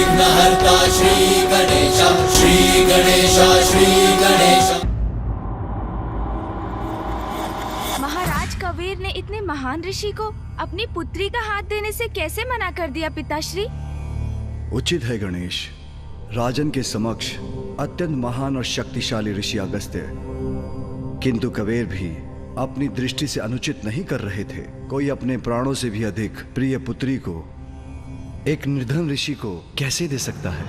विघ्नहर्ता श्री गणेश, श्री गणेश, श्री गणेश। महाराज कबीर ने इतने महान ऋषि को अपनी पुत्री का हाथ देने से कैसे मना कर दिया पिताश्री? उचित है गणेश। राजन के समक्ष अत्यंत महान और शक्तिशाली ऋषि अगस्त्य, किंतु कबीर भी अपनी दृष्टि से अनुचित नहीं कर रहे थे। कोई अपने प्राणों से भी अधिक प्रिय पुत्री को एक निर्धन ऋषि को कैसे दे सकता है?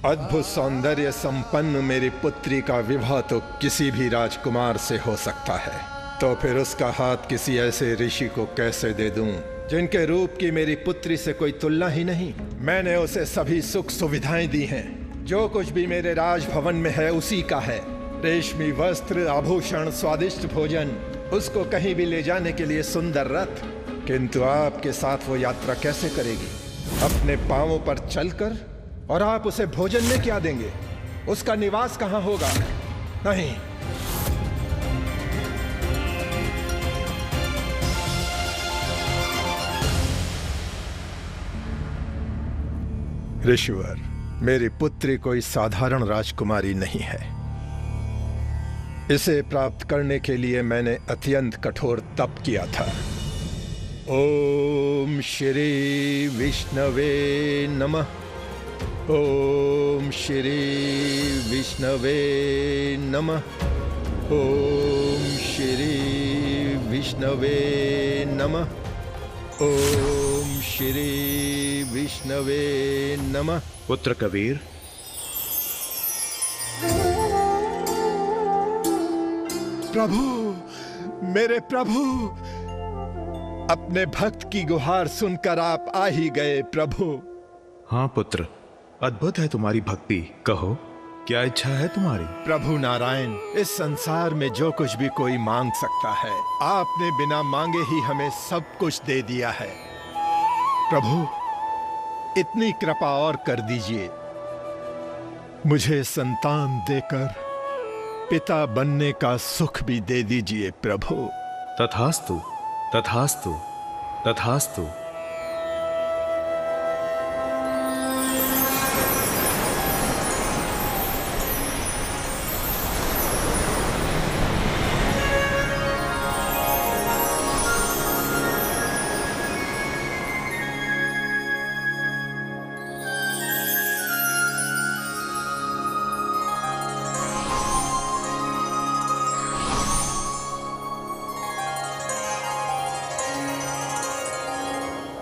अद्भुत सौंदर्य संपन्न मेरी पुत्री का विवाह तो किसी भी राजकुमार से हो सकता है, तो फिर उसका हाथ किसी ऐसे ऋषि को कैसे दे दूं जिनके रूप की मेरी पुत्री से कोई तुलना ही नहीं। मैंने उसे सभी सुख सुविधाएं दी हैं, जो कुछ भी मेरे राजभवन में है उसी का है। रेशमी वस्त्र, आभूषण, स्वादिष्ट भोजन, उसको कहीं भी ले जाने के लिए सुंदर रथ। किंतु आपके साथ वो यात्रा कैसे करेगी? अपने पांवों पर चलकर? और आप उसे भोजन में क्या देंगे? उसका निवास कहां होगा? नहीं, ऋषिवर, मेरी पुत्री कोई साधारण राजकुमारी नहीं है। इसे प्राप्त करने के लिए मैंने अत्यंत कठोर तप किया था। ओम श्री विष्णवे नमः। ओम श्री विष्णवे नमः। ओम श्री विष्णवे नमः। ओम श्री विष्णवे नमः। पुत्र कबीर, प्रभु, मेरे प्रभु, अपने भक्त की गुहार सुनकर आप आ ही गए प्रभु। हाँ पुत्र, अद्भुत है तुम्हारी भक्ति। कहो, क्या इच्छा है तुम्हारी? प्रभु नारायण, इस संसार में जो कुछ भी कोई मांग सकता है, आपने बिना मांगे ही हमें सब कुछ दे दिया है। प्रभु, इतनी कृपा और कर दीजिए, मुझे संतान देकर पिता बनने का सुख भी दे दीजिए प्रभु। तथास्तु, तथास्तु, तथास्तु।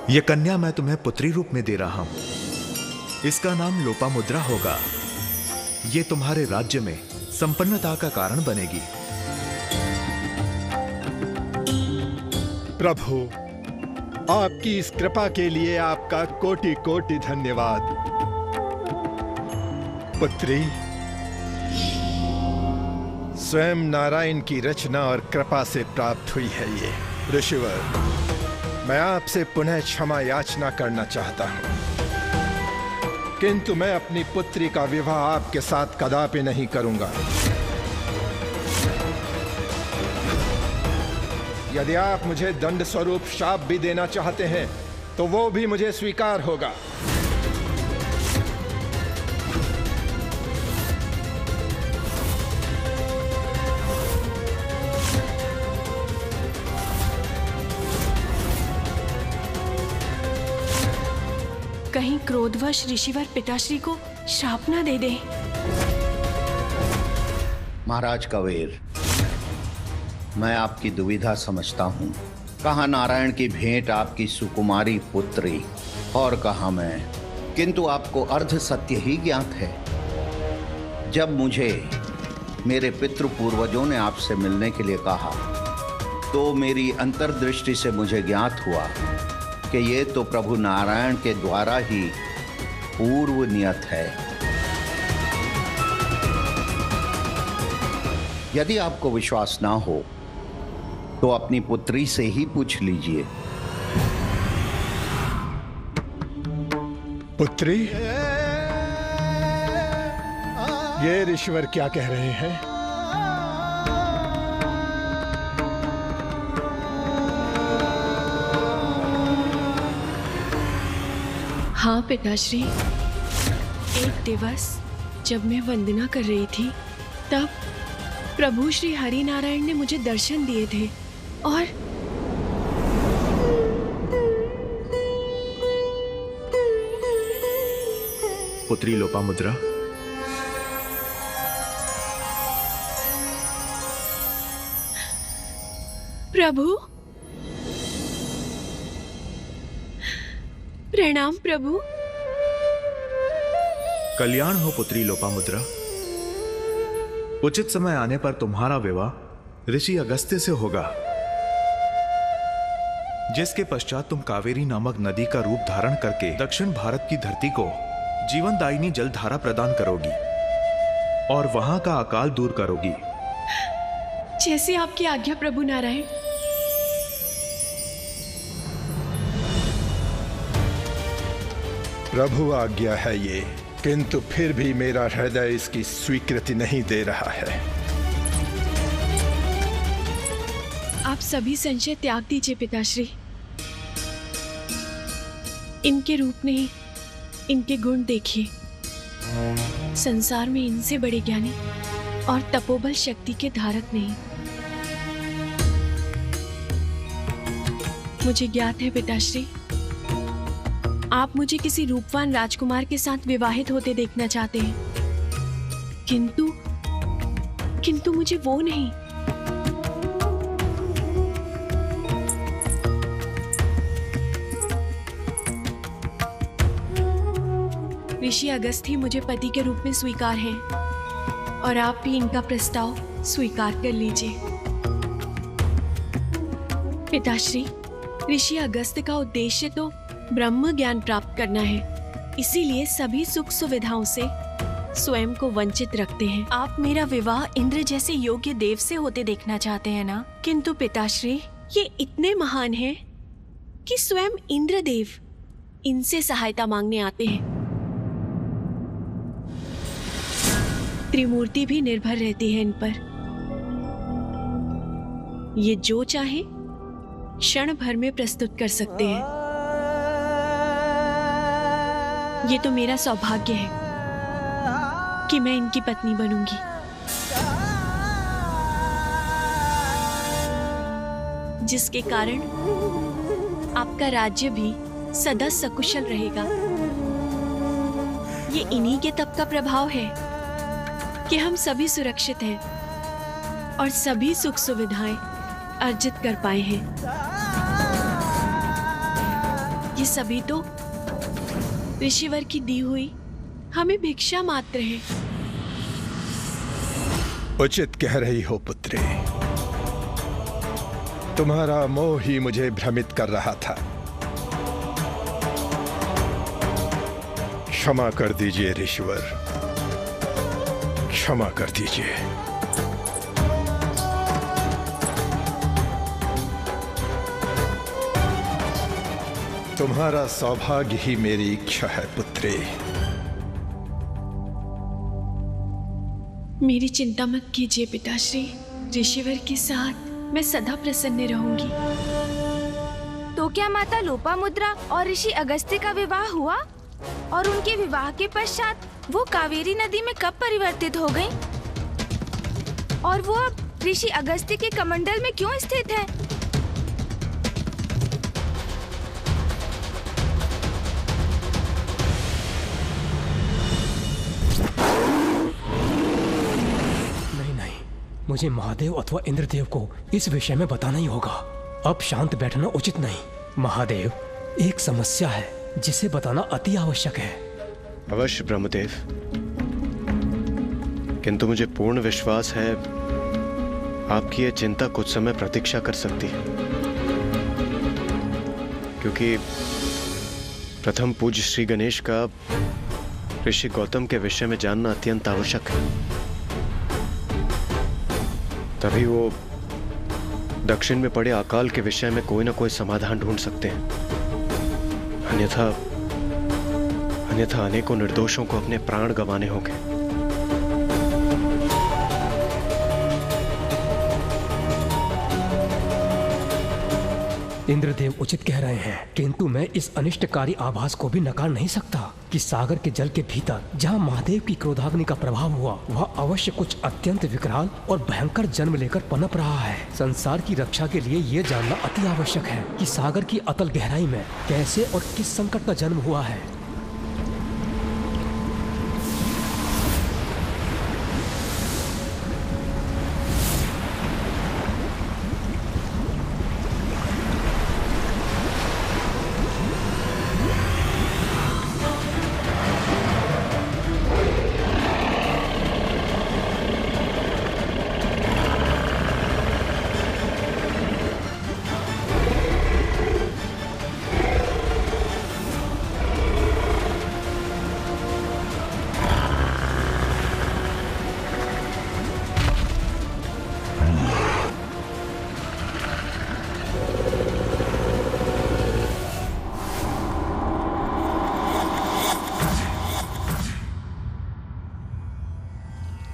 यह कन्या मैं तुम्हें पुत्री रूप में दे रहा हूं। इसका नाम लोपामुद्रा होगा। ये तुम्हारे राज्य में संपन्नता का कारण बनेगी। प्रभु, आपकी इस कृपा के लिए आपका कोटि कोटि धन्यवाद। पुत्री, स्वयं नारायण की रचना और कृपा से प्राप्त हुई है ये। ऋषिवर, मैं आपसे पुनः क्षमा याचना करना चाहता हूं, किंतु मैं अपनी पुत्री का विवाह आपके साथ कदापि नहीं करूंगा। यदि आप मुझे दंड स्वरूप शाप भी देना चाहते हैं तो वो भी मुझे स्वीकार होगा। कहीं क्रोधवश ऋषिवर पिताश्री को श्राप न दे दे। महाराज कबीर, मैं आपकी दुविधा समझता हूँ। कहाँ नारायण की भेंट आपकी सुकुमारी पुत्री और कहाँ मैं, किंतु आपको अर्ध सत्य ही ज्ञात है। जब मुझे मेरे पितृ पूर्वजों ने आपसे मिलने के लिए कहा तो मेरी अंतर्दृष्टि से मुझे ज्ञात हुआ कि ये तो प्रभु नारायण के द्वारा ही पूर्व नियत है। यदि आपको विश्वास ना हो तो अपनी पुत्री से ही पूछ लीजिए। पुत्री, ये ऋषिवर क्या कह रहे हैं? हाँ पिताश्री, एक दिवस जब मैं वंदना कर रही थी तब प्रभु श्री हरि नारायण ने मुझे दर्शन दिए थे और पुत्री लोपामुद्रा, प्रभु, प्रणाम प्रभु। कल्याण हो पुत्री लोपामुद्रा। उचित समय आने पर तुम्हारा विवाह ऋषि अगस्त्य से होगा, जिसके पश्चात तुम कावेरी नामक नदी का रूप धारण करके दक्षिण भारत की धरती को जीवनदायिनी जलधारा प्रदान करोगी और वहां का अकाल दूर करोगी। जैसे आपकी आज्ञा प्रभु नारायण। प्रभु आज्ञा है ये, किंतु फिर भी मेरा हृदय इसकी स्वीकृति नहीं दे रहा है। आप सभी संशय त्याग दीजिए पिताश्री। इनके रूप नहीं, इनके गुण देखिए। संसार में इनसे बड़े ज्ञानी और तपोबल शक्ति के धारक नहीं। मुझे ज्ञात है पिताश्री, आप मुझे किसी रूपवान राजकुमार के साथ विवाहित होते देखना चाहते हैं, किंतु मुझे वो नहीं। ऋषि अगस्त्य मुझे पति के रूप में स्वीकार हैं और आप भी इनका प्रस्ताव स्वीकार कर लीजिए। पिताश्री, ऋषि अगस्त्य का उद्देश्य तो ब्रह्म ज्ञान प्राप्त करना है, इसीलिए सभी सुख सुविधाओं से स्वयं को वंचित रखते हैं। आप मेरा विवाह इंद्र जैसे योग्य देव से होते देखना चाहते हैं ना? किंतु पिताश्री, ये इतने महान हैं कि स्वयं इंद्रदेव इनसे सहायता मांगने आते हैं। त्रिमूर्ति भी निर्भर रहती है इन पर। ये जो चाहे क्षण भर में प्रस्तुत कर सकते हैं। ये तो मेरा सौभाग्य है कि मैं इनकी पत्नी बनूंगी। जिसके कारण आपका राज्य भी सदा सकुशल रहेगा। ये इन्हीं के तप का प्रभाव है कि हम सभी सुरक्षित हैं और सभी सुख सुविधाएं अर्जित कर पाए हैं। ये सभी तो ऋषिवर की दी हुई हमें भिक्षा मात्र है। उचित कह रही हो पुत्री, तुम्हारा मोह ही मुझे भ्रमित कर रहा था। क्षमा कर दीजिए ऋषिवर, क्षमा कर दीजिए। तुम्हारा सौभाग्य ही मेरी इच्छा है पुत्री। मेरी चिंता मत कीजिए पिताश्री, ऋषिवर के साथ मैं सदा प्रसन्न रहूंगी। तो क्या माता लोपामुद्रा और ऋषि अगस्त्य का विवाह हुआ? और उनके विवाह के पश्चात वो कावेरी नदी में कब परिवर्तित हो गईं? और वो अब ऋषि अगस्त्य के कमंडल में क्यों स्थित है? मुझे महादेव अथवा इंद्रदेव को इस विषय में बताना ही होगा। अब शांत बैठना उचित नहीं। महादेव, एक समस्या है जिसे बताना अति आवश्यक है। अवश्य ब्रह्मदेव, किंतु मुझे पूर्ण विश्वास है आपकी यह चिंता कुछ समय प्रतीक्षा कर सकती है, क्योंकि प्रथम पूज्य श्री गणेश का ऋषि गौतम के विषय में जानना अत्यंत आवश्यक है। तभी वो दक्षिण में पड़े अकाल के विषय में कोई ना कोई समाधान ढूंढ सकते हैं। अन्यथा अनेकों निर्दोषों को अपने प्राण गंवाने होंगे। इंद्रदेव उचित कह रहे हैं, किंतु मैं इस अनिष्टकारी आभास को भी नकार नहीं सकता कि सागर के जल के भीतर जहाँ महादेव की क्रोधाग्नि का प्रभाव हुआ, वह अवश्य कुछ अत्यंत विकराल और भयंकर जन्म लेकर पनप रहा है। संसार की रक्षा के लिए ये जानना अति आवश्यक है कि सागर की अतल गहराई में कैसे और किस संकट का जन्म हुआ है।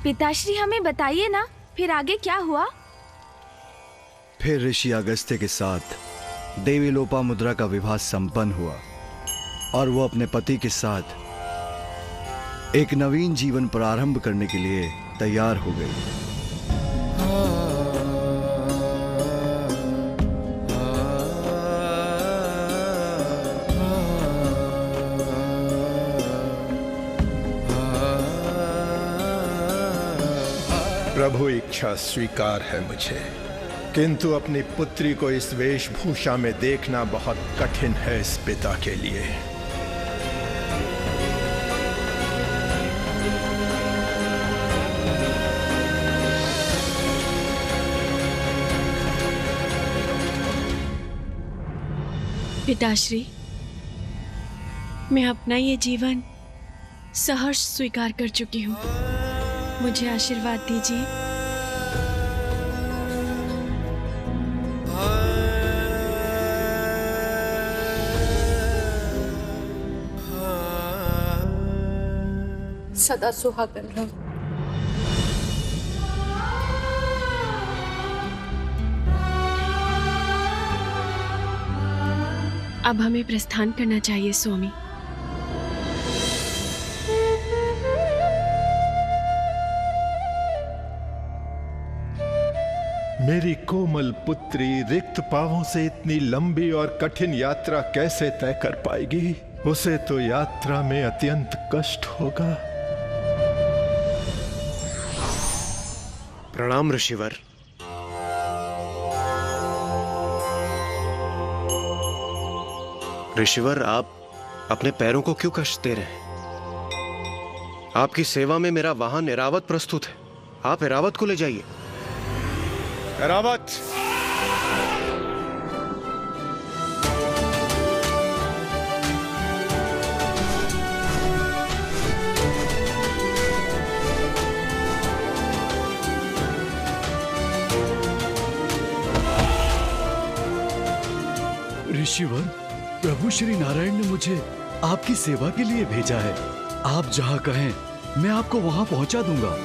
पिताश्री हमें बताइए ना, फिर आगे क्या हुआ? फिर ऋषि अगस्त्य के साथ देवी लोपामुद्रा का विवाह संपन्न हुआ और वो अपने पति के साथ एक नवीन जीवन प्रारंभ करने के लिए तैयार हो गई। प्रभु इच्छा स्वीकार है मुझे, किंतु अपनी पुत्री को इस वेशभूषा में देखना बहुत कठिन है इस पिता के लिए। पिताश्री, मैं अपना ये जीवन सहर्ष स्वीकार कर चुकी हूँ। मुझे आशीर्वाद दीजिए। सदा सुहागन रहो। अब हमें प्रस्थान करना चाहिए स्वामी। मेरी कोमल पुत्री रिक्त पांवों से इतनी लंबी और कठिन यात्रा कैसे तय कर पाएगी? उसे तो यात्रा में अत्यंत कष्ट होगा। प्रणाम ऋषिवर। ऋषिवर, आप अपने पैरों को क्यों कष्ट दे रहे हैं? आपकी सेवा में मेरा वाहन ऐरावत प्रस्तुत है। आप ऐरावत को ले जाइए। ऐरावत! ऋषिवर, प्रभु श्री नारायण ने मुझे आपकी सेवा के लिए भेजा है। आप जहां कहें मैं आपको वहां पहुंचा दूंगा।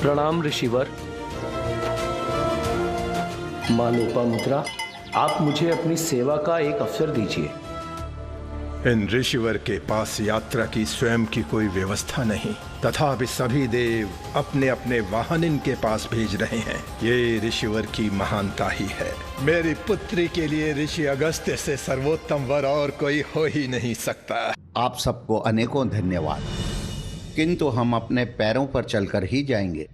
प्रणाम ऋषिवर। मां लोपामुद्रा, आप मुझे अपनी सेवा का एक अवसर दीजिए। इन ऋषिवर के पास यात्रा की स्वयं की कोई व्यवस्था नहीं, तथापि सभी देव अपने अपने वाहन इनके पास भेज रहे हैं। ये ऋषिवर की महानता ही है। मेरी पुत्री के लिए ऋषि अगस्त्य से सर्वोत्तम वर और कोई हो ही नहीं सकता। आप सबको अनेकों धन्यवाद, किंतु हम अपने पैरों पर चलकर ही जाएंगे।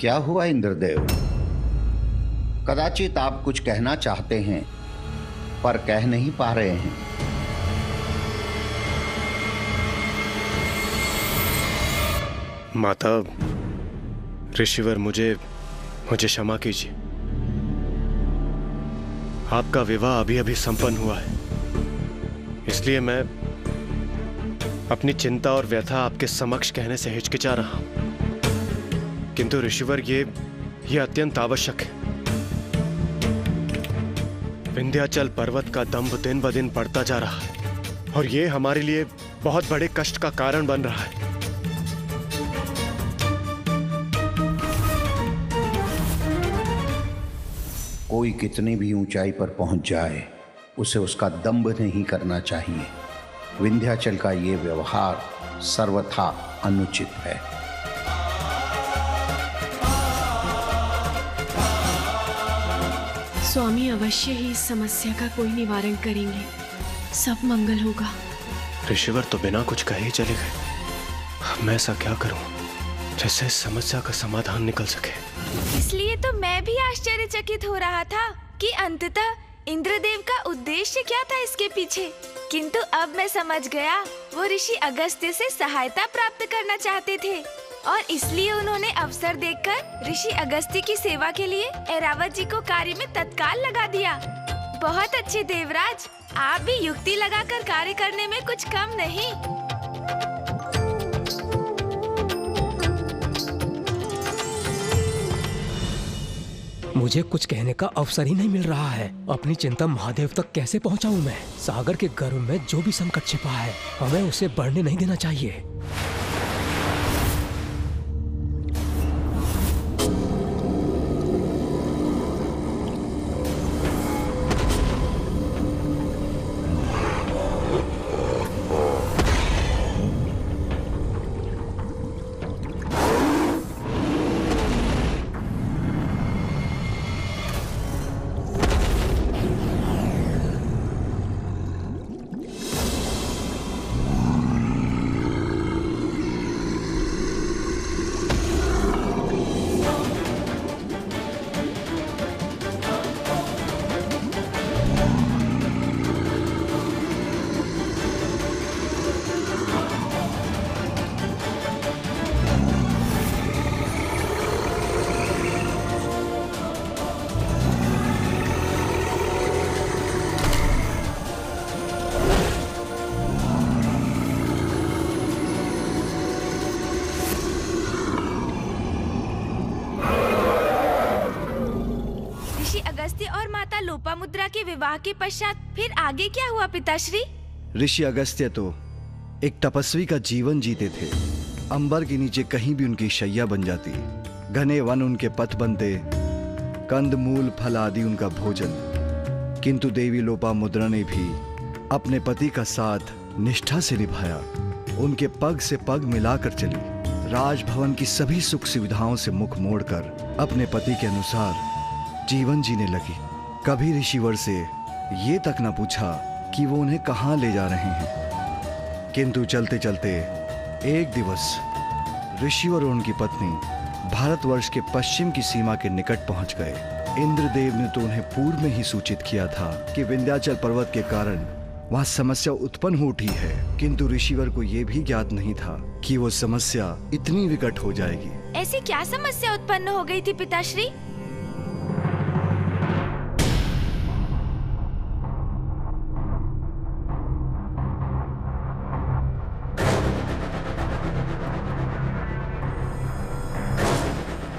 क्या हुआ इंद्रदेव? कदाचित आप कुछ कहना चाहते हैं पर कह नहीं पा रहे हैं। माता, ऋषिवर, मुझे क्षमा कीजिए। आपका विवाह अभी अभी संपन्न हुआ है, इसलिए मैं अपनी चिंता और व्यथा आपके समक्ष कहने से हिचकिचा रहा हूं। किंतु ऋषिवर, ये अत्यंत आवश्यक है। विंध्याचल पर्वत का दंभ दिन ब दिन बढ़ता जा रहा है और ये हमारे लिए बहुत बड़े कष्ट का कारण बन रहा है। कोई कितनी भी ऊंचाई पर पहुंच जाए, उसे उसका दंभ नहीं करना चाहिए। विंध्याचल का ये व्यवहार सर्वथा अनुचित है। स्वामी अवश्य ही इस समस्या का कोई निवारण करेंगे, सब मंगल होगा। ऋषिवर तो बिना कुछ कहे ही चले गए। मैं ऐसा क्या करूं जिससे इस समस्या का समाधान निकल सके? इसलिए तो मैं भी आश्चर्यचकित हो रहा था कि अंततः इंद्रदेव का उद्देश्य क्या था इसके पीछे। किंतु अब मैं समझ गया, वो ऋषि अगस्त्य से सहायता प्राप्त करना चाहते थे और इसलिए उन्होंने अवसर देखकर ऋषि अगस्त्य की सेवा के लिए ऐरावत जी को कार्य में तत्काल लगा दिया। बहुत अच्छे देवराज, आप भी युक्ति लगाकर कार्य करने में कुछ कम नहीं। मुझे कुछ कहने का अवसर ही नहीं मिल रहा है। अपनी चिंता महादेव तक कैसे पहुंचाऊं मैं? सागर के गर्भ में जो भी संकट छिपा है, हमें उसे बढ़ने नहीं देना चाहिए। और माता लोपामुद्रा के विवाह के पश्चात फिर आगे क्या हुआ पिताश्री? ऋषि अगस्त्य तो एक तपस्वी का जीवन जीते थे। अंबर के नीचे कहीं भी उनकी शैया बन जाती, घने वन उनके पथ बनते, कंद मूल फल आदि उनका भोजन। किंतु देवी लोपामुद्रा ने भी अपने पति का साथ निष्ठा से निभाया, उनके पग से पग मिलाकर चली, राजभवन की सभी सुख सुविधाओं से मुख मोड़कर अपने पति के अनुसार जीवन जीने लगी। कभी ऋषिवर से ये तक न पूछा कि वो उन्हें कहाँ ले जा रहे हैं। किंतु चलते चलते एक दिवस ऋषिवर और उनकी पत्नी भारतवर्ष के पश्चिम की सीमा के निकट पहुंच गए। इंद्रदेव ने तो उन्हें पूर्व में ही सूचित किया था कि विंध्याचल पर्वत के कारण वहां समस्या उत्पन्न हो उठी है, किंतु ऋषिवर को यह भी ज्ञात नहीं था कि वो समस्या इतनी विकट हो जाएगी। ऐसी क्या समस्या उत्पन्न हो गई थी पिताश्री?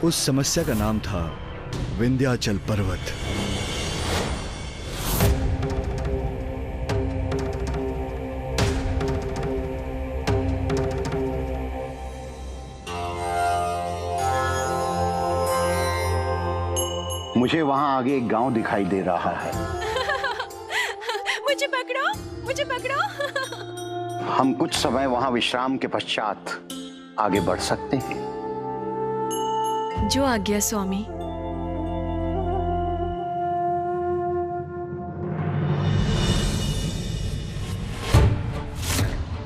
उस समस्या का नाम था विंध्याचल पर्वत। मुझे वहां आगे एक गांव दिखाई दे रहा है। मुझे पकड़ो, मुझे पकड़ो। हम कुछ समय वहां विश्राम के पश्चात आगे बढ़ सकते हैं। जो आज्ञा स्वामी।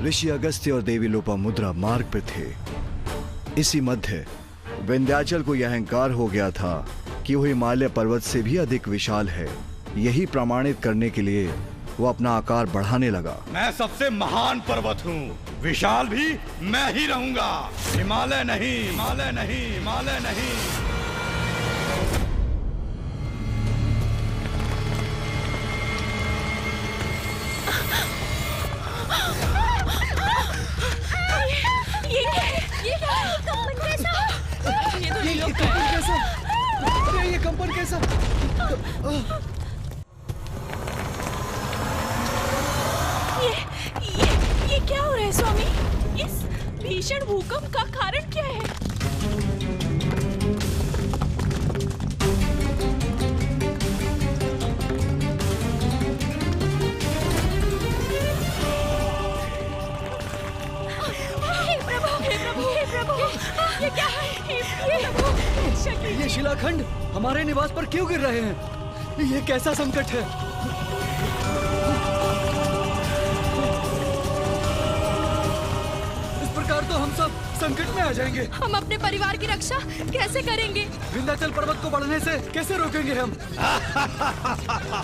ऋषि अगस्त्य और देवी लोपामुद्रा मार्ग पे थे। इसी मध्य विंध्याचल को यह अहंकार हो गया था कि वो हिमालय पर्वत से भी अधिक विशाल है। यही प्रमाणित करने के लिए वो अपना आकार बढ़ाने लगा। मैं सबसे महान पर्वत हूँ, विशाल भी मैं ही रहूंगा। हिमालय नहीं, हिमालय नहीं, हिमालय नहीं। कंपन कैसा? ये क्या हो रहा है स्वामी? इस भीषण भूकंप का कारण क्या है? हे प्रभु, ये क्या है? हे प्रभु, ये शिलाखंड हमारे निवास पर क्यों गिर रहे हैं? ये कैसा संकट है? इस प्रकार तो हम सब संकट में आ जाएंगे। हम अपने परिवार की रक्षा कैसे करेंगे? विंध्याचल पर्वत को बढ़ने से कैसे रोकेंगे हम?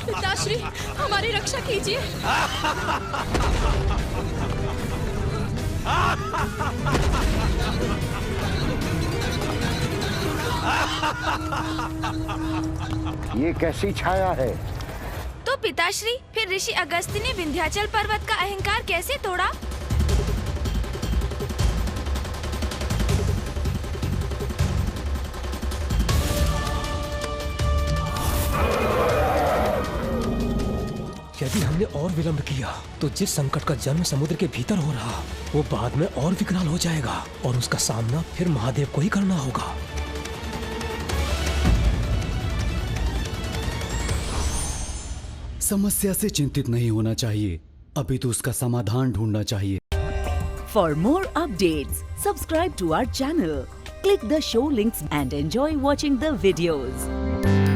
पिताश्री, हमारी रक्षा कीजिए। ये कैसी छाया है? तो पिताश्री, फिर ऋषि अगस्त्य ने विंध्याचल पर्वत का अहंकार कैसे तोड़ा? यदि हमने और विलंब किया तो जिस संकट का जन्म समुद्र के भीतर हो रहा वो बाद में और विकराल हो जाएगा और उसका सामना फिर महादेव को ही करना होगा। समस्या से चिंतित नहीं होना चाहिए, अभी तो उसका समाधान ढूंढना चाहिए। For more updates, subscribe to our channel, click the show links and enjoy watching the videos.